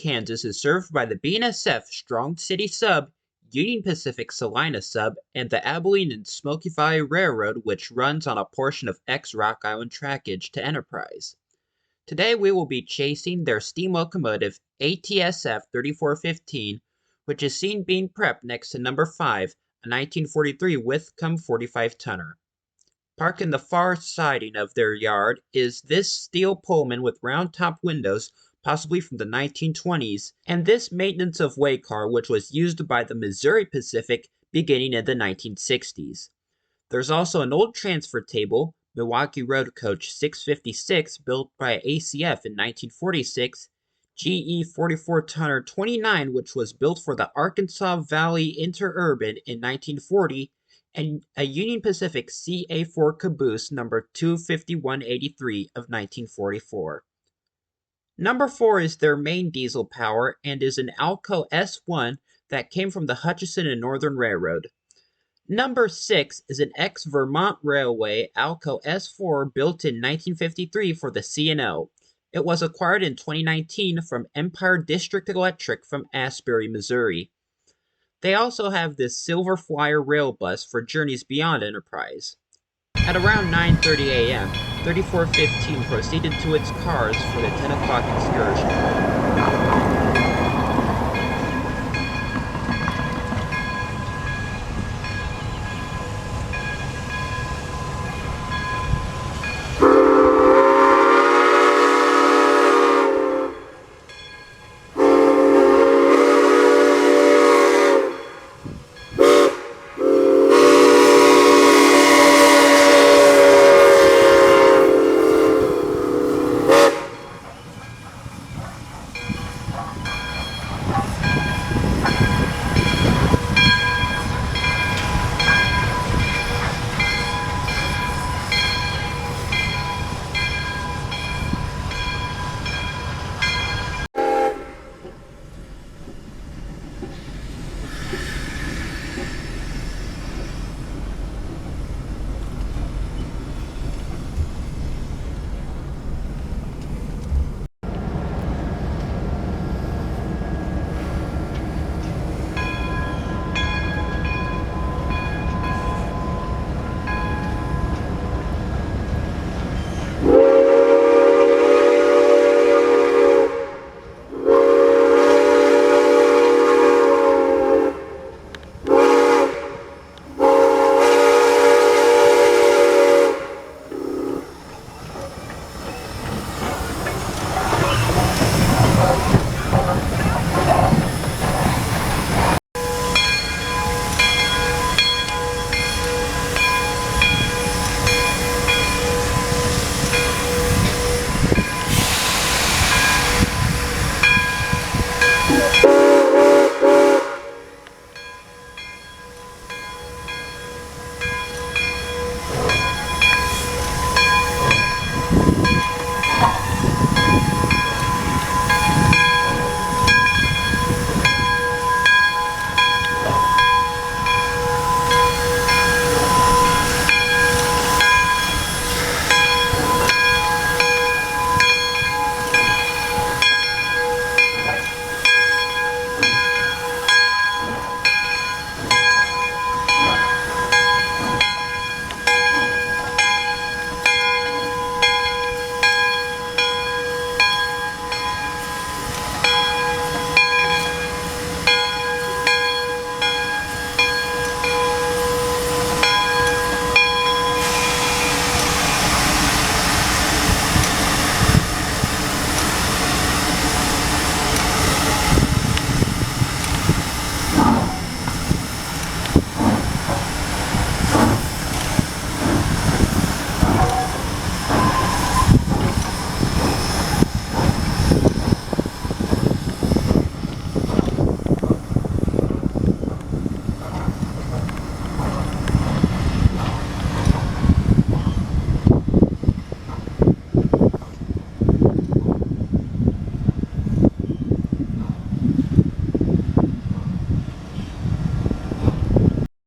Kansas is served by the BNSF Strong City Sub, Union Pacific Salina Sub, and the Abilene and Smoky Valley Railroad, which runs on a portion of Rock Island trackage to Enterprise. Today we will be chasing their steam locomotive ATSF 3415, which is seen being prepped next to number 5, a 1943 Whitcomb 45-tonner. Parked in the far siding of their yard is this steel Pullman with round-top windows, possibly from the 1920s, and this maintenance of way car which was used by the Missouri Pacific beginning in the 1960s. There's also an old transfer table, Milwaukee Road Coach 656 built by ACF in 1946, GE 44-tonner 29 which was built for the Arkansas Valley Interurban in 1940, and a Union Pacific CA4 caboose number 25183 of 1944. Number 4 is their main diesel power and is an Alco S1 that came from the Hutchison and Northern Railroad. Number 6 is an ex-Vermont Railway Alco S4 built in 1953 for the C&O. It was acquired in 2019 from Empire District Electric from Asbury, Missouri. They also have this Silver Flyer rail bus for journeys beyond Enterprise. At around 9:30 a.m., 3415 proceeded to its cars for the 10 o'clock excursion.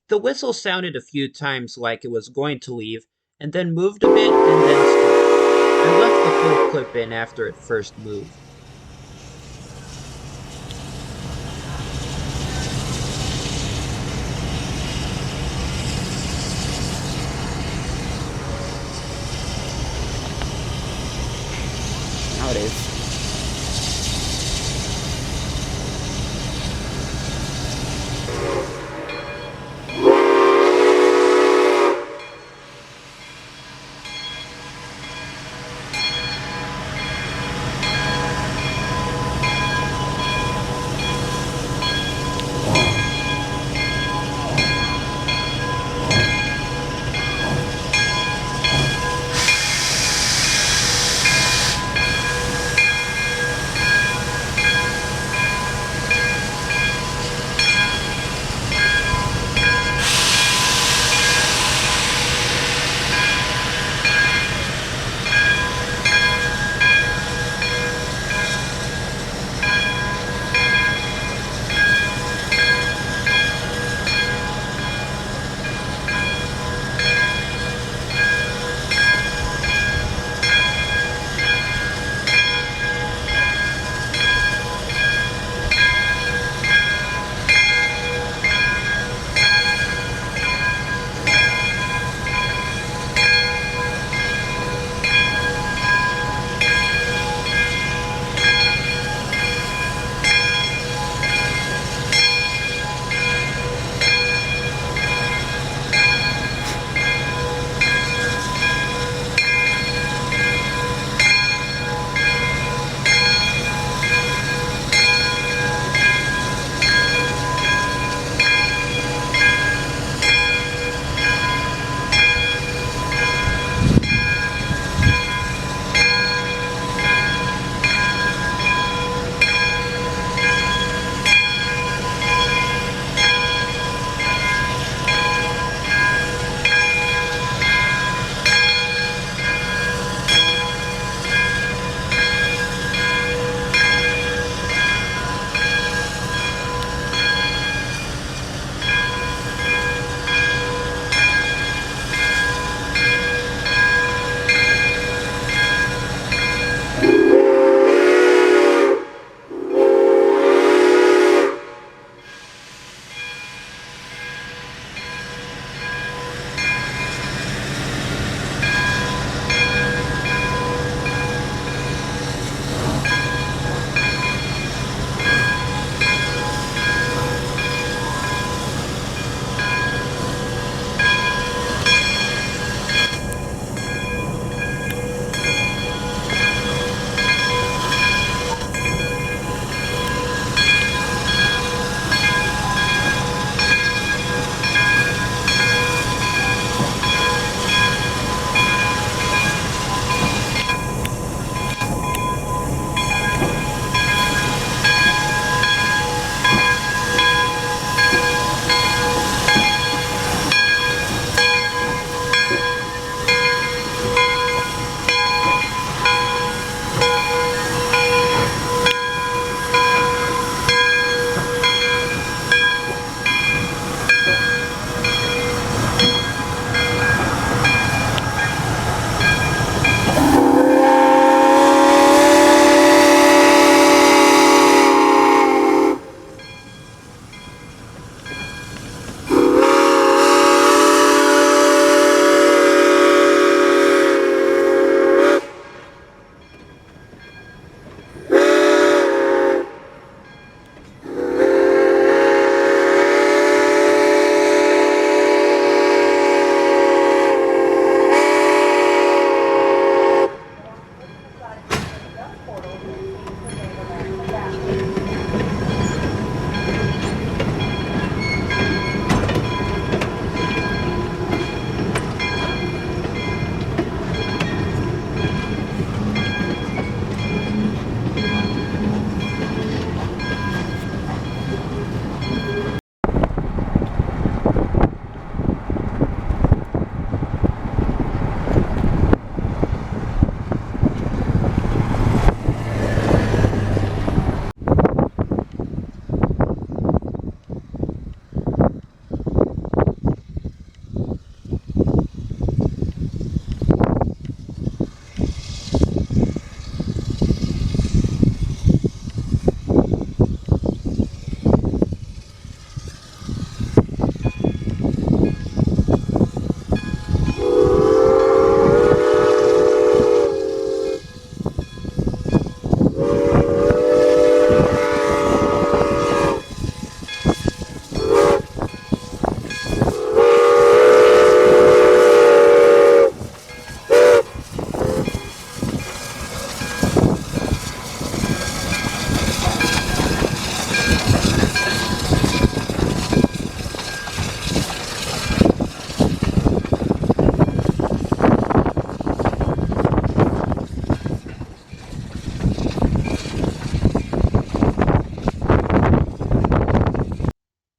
The whistle sounded a few times like it was going to leave, and then moved a bit and then stopped. I left the full clip in after it first moved.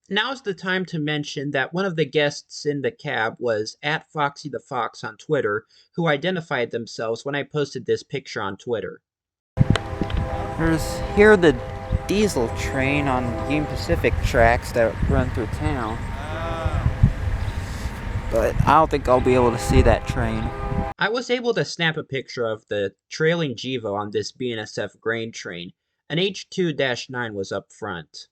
Now's the time to mention that one of the guests in the cab was at Foxy the Fox on Twitter, who identified themselves when I posted this picture on Twitter. Here are the diesel train on Union Pacific tracks that run through town. But I don't think I'll be able to see that train. I was able to snap a picture of the trailing Jivo on this BNSF grain train. An H2-9 was up front.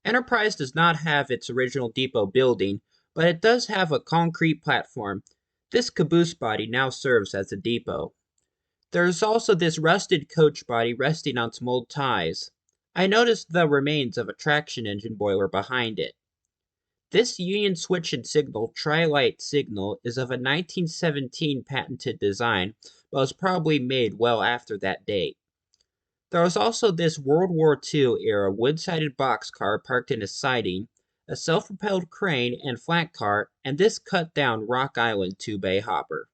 Enterprise does not have its original depot building, but it does have a concrete platform. This caboose body now serves as a depot. There is also this rusted coach body resting on some old ties. I noticed the remains of a traction engine boiler behind it. This Union Switch and Signal tri-light signal is of a 1917 patented design, but was probably made well after that date. There was also this World War II era wood-sided boxcar parked in a siding, a self-propelled crane and flat car, and this cut-down Rock Island two-bay hopper.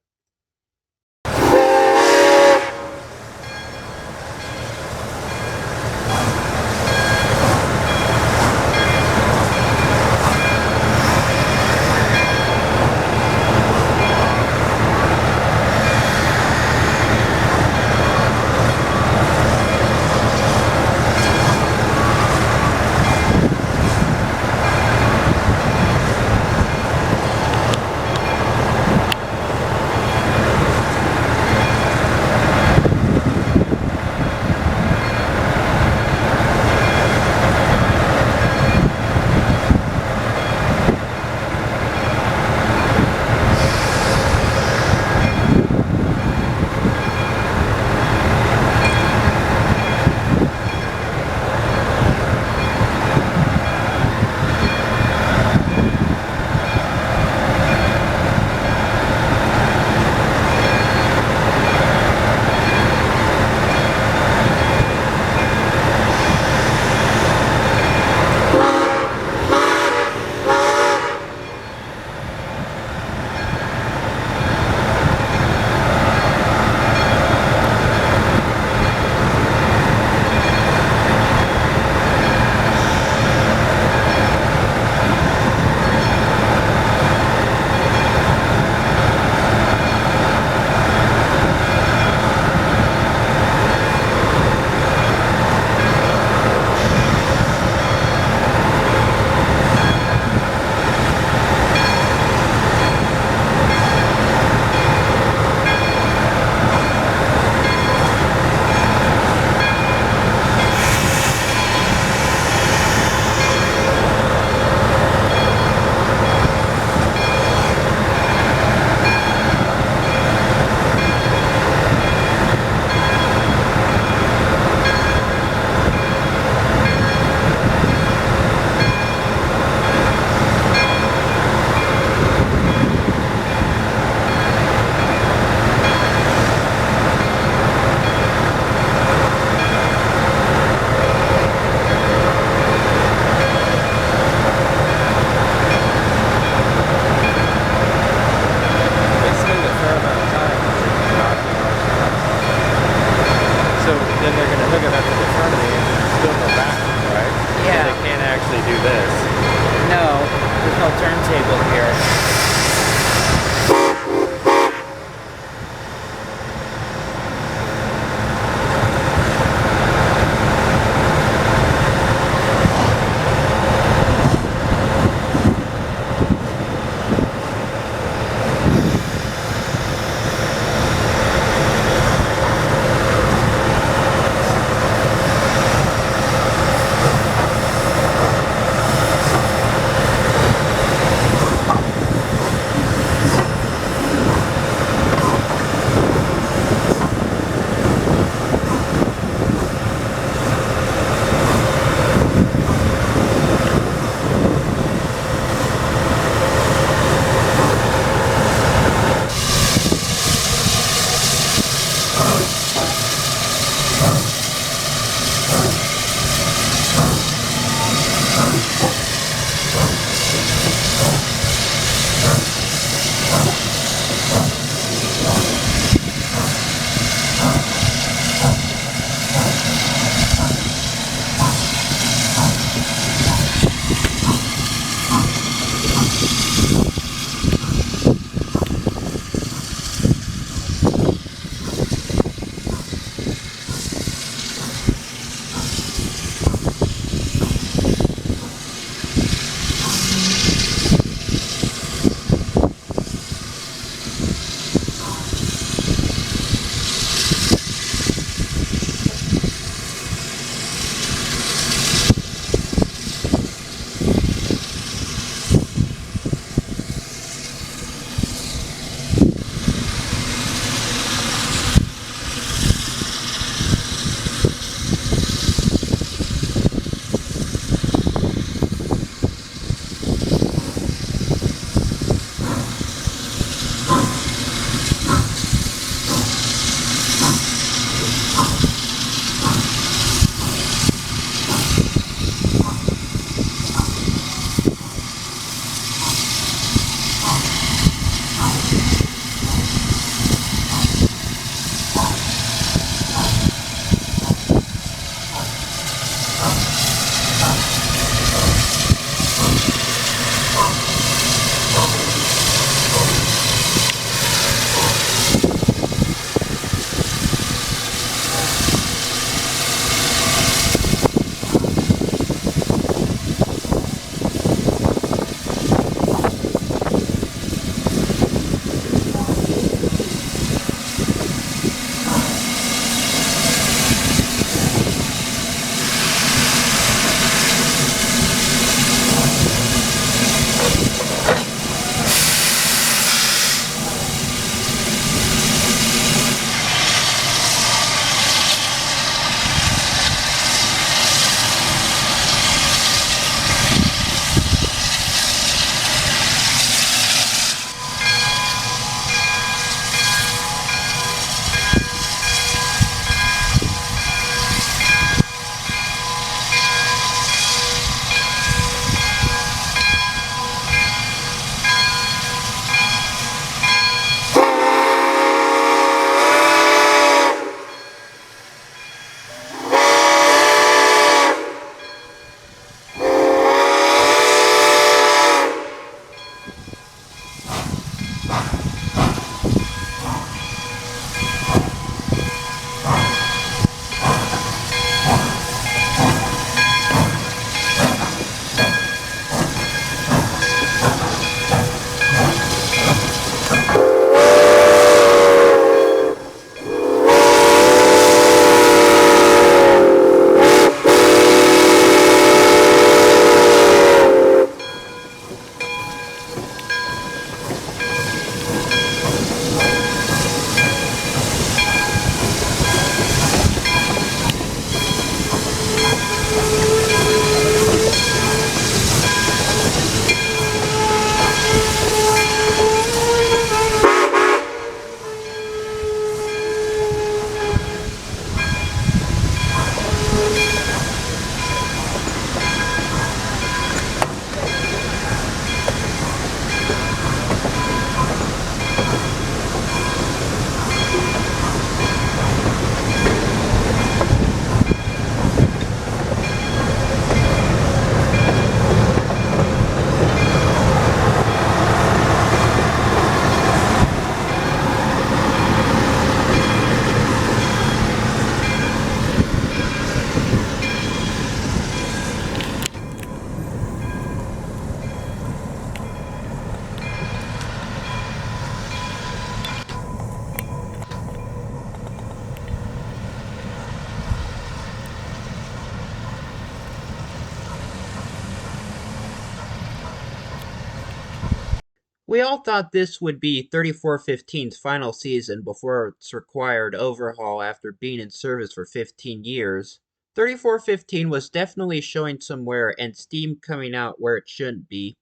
We all thought this would be 3415's final season before its required overhaul after being in service for 15 years. 3415 was definitely showing some wear and steam coming out where it shouldn't be,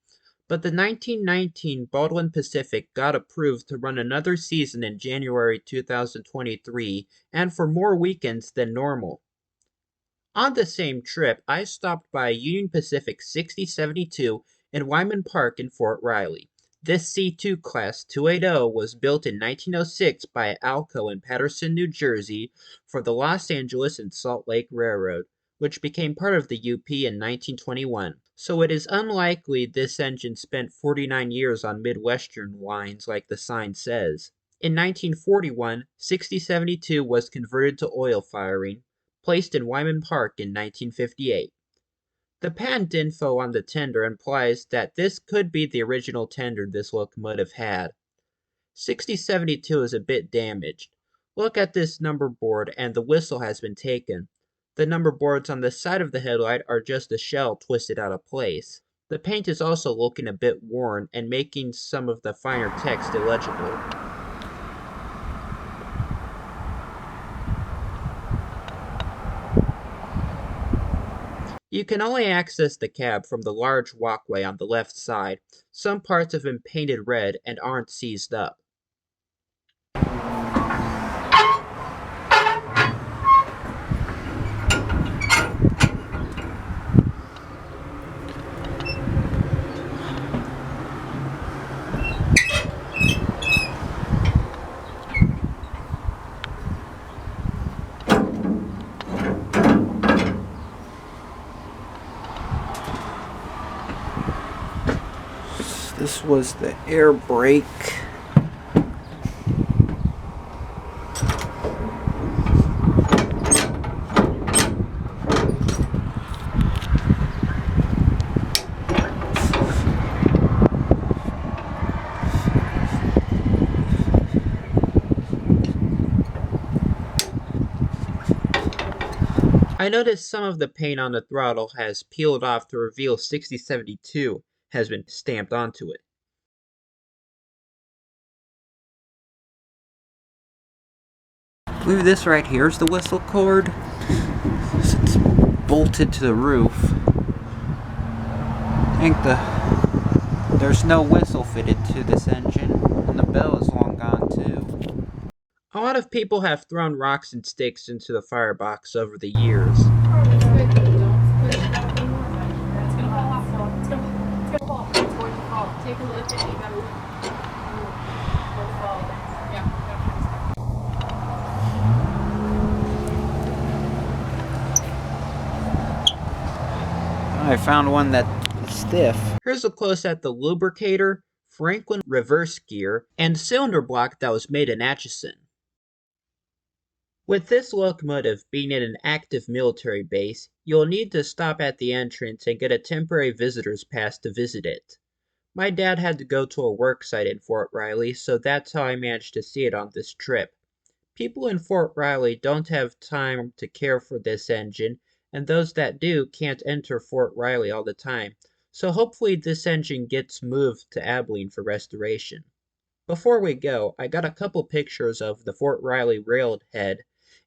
but the 1919 Baldwin Pacific got approved to run another season in January 2023 and for more weekends than normal. On the same trip, I stopped by Union Pacific 6072 in Wyman Park in Fort Riley. This C2 Class 280 was built in 1906 by Alco in Paterson, New Jersey for the Los Angeles and Salt Lake Railroad, which became part of the UP in 1921. So it is unlikely this engine spent 49 years on Midwestern lines like the sign says. In 1941, 6072 was converted to oil firing, placed in Wyman Park in 1958. The patent info on the tender implies that this could be the original tender this locomotive had. 6072 is a bit damaged. Look at this number board and the whistle has been taken. The number boards on the side of the headlight are just a shell twisted out of place. The paint is also looking a bit worn and making some of the finer text illegible. You can only access the cab from the large walkway on the left side. Some parts have been painted red and aren't seized up. This was the air brake. I noticed some of the paint on the throttle has peeled off to reveal 6072 has been stamped onto it. I believe this right here is the whistle cord. It's bolted to the roof. I think there's no whistle fitted to this engine, and the bell is long gone too. A lot of people have thrown rocks and sticks into the firebox over the years. Take a look at it. You gotta look. I found one that's stiff. Here's a close at the lubricator, Franklin reverse gear, and cylinder block that was made in Atchison. With this locomotive being at an active military base, you'll need to stop at the entrance and get a temporary visitor's pass to visit it. My dad had to go to a work site in Fort Riley, so that's how I managed to see it on this trip. People in Fort Riley don't have time to care for this engine, and those that do can't enter Fort Riley all the time, so hopefully this engine gets moved to Abilene for restoration. Before we go, I got a couple pictures of the Fort Riley railhead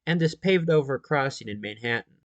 and this paved over crossing in Manhattan.